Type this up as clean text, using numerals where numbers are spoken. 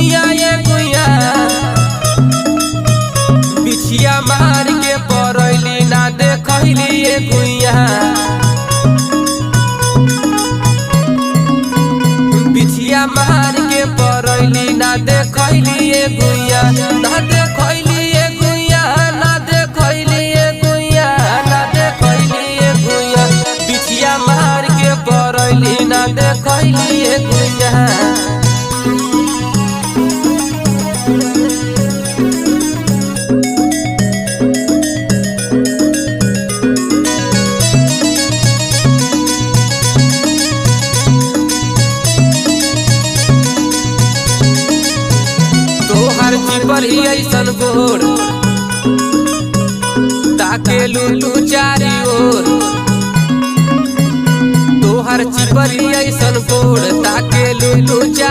गुइया ये गुइया बिछिया मार के परैली ना देखैली ये गुइया बिछिया मार के परैली ना देखैली ये गुइया ना देखैली ये गुइया ना देखैली ये गुइया ना देखैली ये गुइया बिछिया मार के परैली ना देखैली ये गुइया। तोहर चिपरी ऐसन गोर ताके लुलू चारी ओर तोहर चिपरी ऐसन गोर ताके लुलू चारी